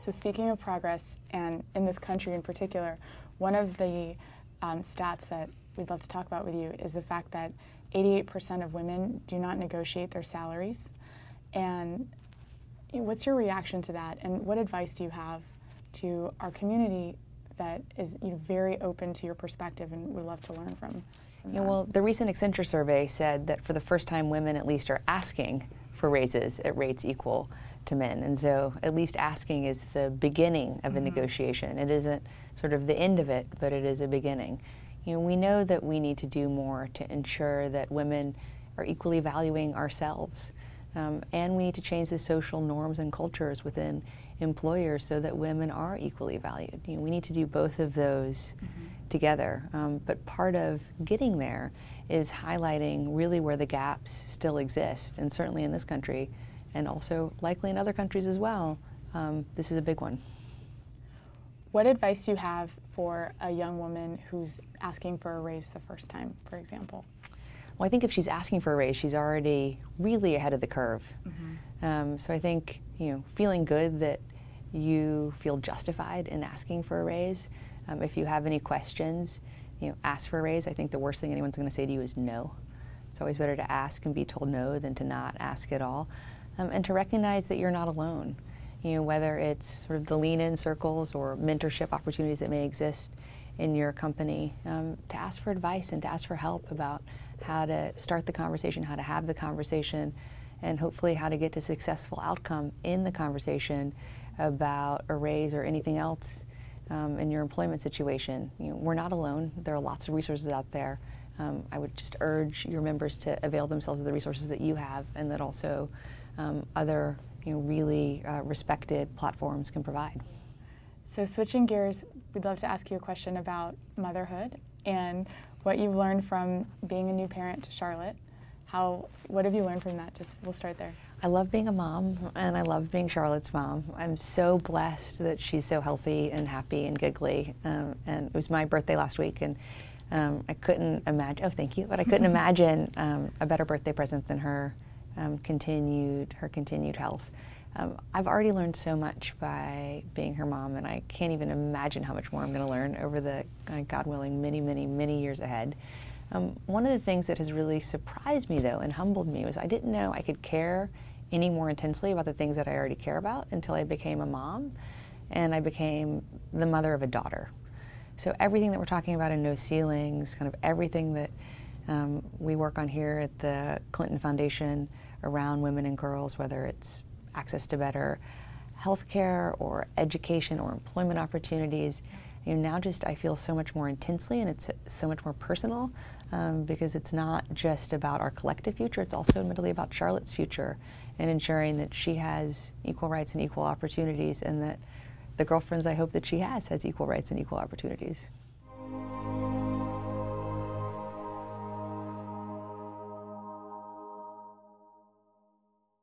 So speaking of progress, and in this country in particular, one of the stats that we'd love to talk about with you is the fact that 88% of women do not negotiate their salaries. And what's your reaction to that? And what advice do you have to our community that is very open to your perspective and would love to learn from Yeah, well, the recent Accenture survey said that for the first time, women at least are asking for raises at rates equal to men. And so at least asking is the beginning of a negotiation. It isn't sort of the end of it, but it is a beginning. We know that we need to do more to ensure that women are equally valuing ourselves. And we need to change the social norms and cultures within employers so that women are equally valued. We need to do both of those together. But part of getting there is highlighting really where the gaps still exist, and certainly in this country, and also likely in other countries as well. This is a big one. What advice do you have for a young woman who's asking for a raise the first time, for example? Well, I think if she's asking for a raise, she's already really ahead of the curve. So I think, feeling good that you feel justified in asking for a raise. If you have any questions, ask for a raise. I think the worst thing anyone's going to say to you is no. It's always better to ask and be told no than to not ask at all. And to recognize that you're not alone. Whether it's sort of the lean-in circles or mentorship opportunities that may exist in your company, to ask for advice and to ask for help about how to start the conversation, how to have the conversation, and hopefully how to get to successful outcome in the conversation about a raise or anything else in your employment situation. We're not alone. There are lots of resources out there. I would just urge your members to avail themselves of the resources that you have and that also other really respected platforms can provide. So switching gears, we'd love to ask you a question about motherhood and what you've learned from being a new parent to Charlotte. What have you learned from that? We'll start there. I love being a mom, and I love being Charlotte's mom. I'm so blessed that she's so healthy and happy and giggly. And it was my birthday last week, and I couldn't imagine, oh, thank you, but I couldn't imagine a better birthday present than her continued health. I've already learned so much by being her mom, and I can't even imagine how much more I'm going to learn over the, God willing, many, many, many years ahead. One of the things that has really surprised me, though, and humbled me was I didn't know I could care any more intensely about the things that I already care about until I became a mom, and I became the mother of a daughter. So everything that we're talking about in No Ceilings, kind of everything that we work on here at the Clinton Foundation around women and girls, whether it's access to better health care or education or employment opportunities, now just I feel so much more intensely, and it's so much more personal because it's not just about our collective future, it's also admittedly about Charlotte's future and ensuring that she has equal rights and equal opportunities, and that the girlfriends I hope that she has equal rights and equal opportunities.